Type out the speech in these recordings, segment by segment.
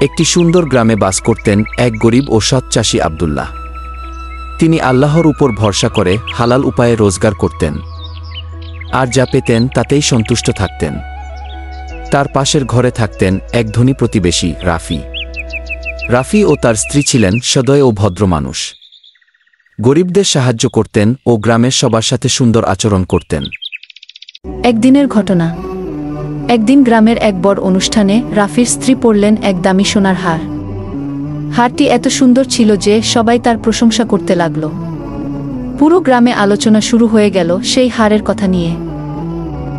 একটি সুন্দর গ্রামে বাস করতেন এক গরিব ও সৎ চাষী আব্দুল্লাহ। তিনি আল্লাহর উপর ভরসা করে হালাল উপায়ে রোজগার করতেন, আর যা পেতেন তাতেই সন্তুষ্ট থাকতেন। তার পাশের ঘরে থাকতেন এক ধনী প্রতিবেশী রাফি। রাফি ও তার স্ত্রী ছিলেন সদয় ও ভদ্র মানুষ। গরিবদের সাহায্য করতেন ও গ্রামের সবার সাথে সুন্দর আচরণ করতেন। একদিনের ঘটনা। একদিন গ্রামের এক বড় অনুষ্ঠানে রাফির স্ত্রী পরলেন এক দামি সোনার হার। হারটি এত সুন্দর ছিল যে সবাই তার প্রশংসা করতে লাগল। পুরো গ্রামে আলোচনা শুরু হয়ে গেল সেই হারের কথা নিয়ে।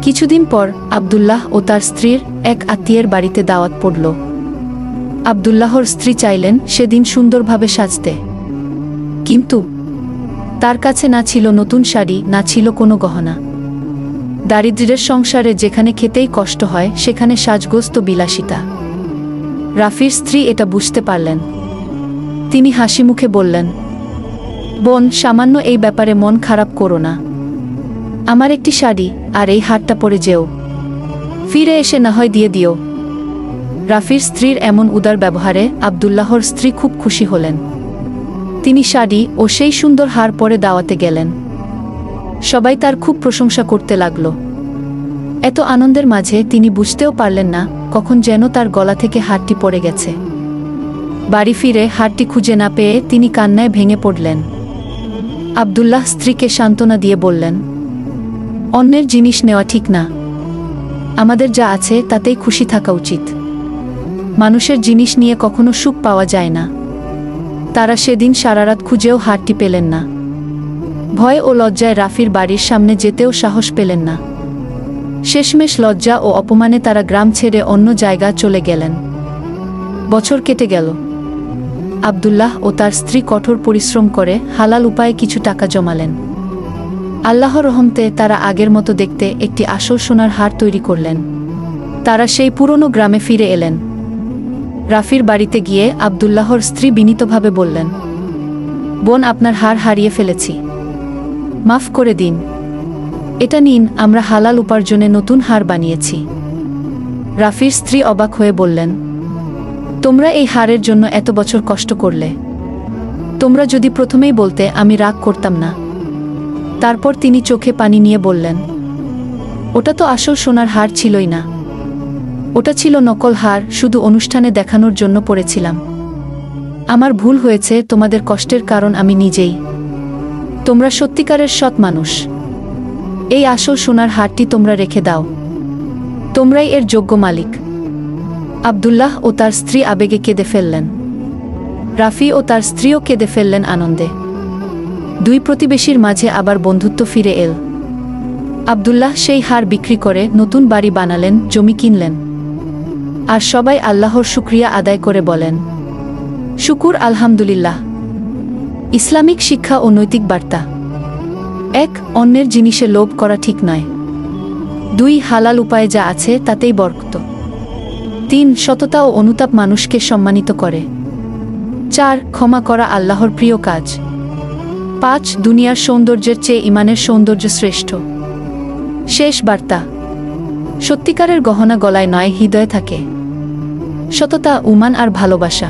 কিছুদিন পর আব্দুল্লাহ ও তার স্ত্রীর এক আত্মীয়ের বাড়িতে দাওয়াত পড়ল। আব্দুল্লাহর স্ত্রী চাইলেন সেদিন সুন্দরভাবে সাজতে, কিন্তু তার কাছে না ছিল নতুন শাড়ি, না ছিল কোনো গহনা। দারিদ্র্যের সংসারে যেখানে খেতেই কষ্ট হয় সেখানে সাজগোজ তো বিলাসিতা। রাফির স্ত্রী এটা বুঝতে পারলেন। তিনি হাসি মুখে বললেন, বোন, সামান্য এই ব্যাপারে মন খারাপ করো না। আমার একটি শাড়ি আর এই হারটা পরে যেও, ফিরে এসে না হয় দিয়ে দিও। রাফির স্ত্রীর এমন উদার ব্যবহারে আব্দুল্লাহর স্ত্রী খুব খুশি হলেন। তিনি শাড়ি ও সেই সুন্দর হার পরে দাওয়াতে গেলেন। সবাই তার খুব প্রশংসা করতে লাগল। এত আনন্দের মাঝে তিনি বুঝতেও পারলেন না কখন যেন তার গলা থেকে হারটি পড়ে গেছে। বাড়ি ফিরে হারটি খুঁজে না পেয়ে তিনি কান্নায় ভেঙে পড়লেন। আব্দুল্লাহ স্ত্রীকে সান্ত্বনা দিয়ে বললেন, অন্যের জিনিস নেওয়া ঠিক না। আমাদের যা আছে তাতেই খুশি থাকা উচিত। মানুষের জিনিস নিয়ে কখনো সুখ পাওয়া যায় না। তারা সেদিন সারারাত খুঁজেও হারটি পেলেন না। ভয় ও লজ্জায় রাফির বাড়ির সামনে যেতেও সাহস পেলেন না। শেষমেশ লজ্জা ও অপমানে তারা গ্রাম ছেড়ে অন্য জায়গা চলে গেলেন। বছর কেটে গেল। আব্দুল্লাহ ও তার স্ত্রী কঠোর পরিশ্রম করে হালাল উপায়ে কিছু টাকা জমালেন। আল্লাহর রহমতে তারা আগের মতো দেখতে একটি আসল সোনার হার তৈরি করলেন। তারা সেই পুরনো গ্রামে ফিরে এলেন। রাফির বাড়িতে গিয়ে আব্দুল্লাহর স্ত্রী বিনীতভাবে বললেন, বোন, আপনার হার হারিয়ে ফেলেছি, মাফ করে দিন। এটা নিন, আমরা হালাল উপার্জনে নতুন হার বানিয়েছি। রাফির স্ত্রী অবাক হয়ে বললেন, তোমরা এই হারের জন্য এত বছর কষ্ট করলে? তোমরা যদি প্রথমেই বলতে আমি রাগ করতাম না। তারপর তিনি চোখে পানি নিয়ে বললেন, ওটা তো আসল সোনার হার ছিলই না। ওটা ছিল নকল হার, শুধু অনুষ্ঠানে দেখানোর জন্য পরেছিলাম। আমার ভুল হয়েছে, তোমাদের কষ্টের কারণ আমি নিজেই। তোমরা সত্যিকারের সৎ মানুষ। এই আসল সোনার হারটি তোমরা রেখে দাও, তোমরাই এর যোগ্য মালিক। আব্দুল্লাহ ও তার স্ত্রী আবেগে কেঁদে ফেললেন। রাফি ও তার স্ত্রীও কেঁদে ফেললেন আনন্দে। দুই প্রতিবেশীর মাঝে আবার বন্ধুত্ব ফিরে এল। আব্দুল্লাহ সেই হার বিক্রি করে নতুন বাড়ি বানালেন, জমি কিনলেন। আর সবাই আল্লাহর শুকরিয়া আদায় করে বলেন, শুকুর আলহামদুলিল্লাহ। ইসলামিক শিক্ষা ও নৈতিক বার্তা: 1. অন্যের জিনিসে লোভ করা ঠিক নয়। 2. হালাল উপায়ে যা আছে তাতেই বরকত। 3. সততা ও অনুতাপ মানুষকে সম্মানিত করে। 4. ক্ষমা করা আল্লাহর প্রিয় কাজ। 5. দুনিয়ার সৌন্দর্যের চেয়ে ইমানের সৌন্দর্য শ্রেষ্ঠ। শেষ বার্তা: সত্যিকারের গহনা গলায় নয়, হৃদয়ে থাকে। সততা, ঈমান আর ভালোবাসা।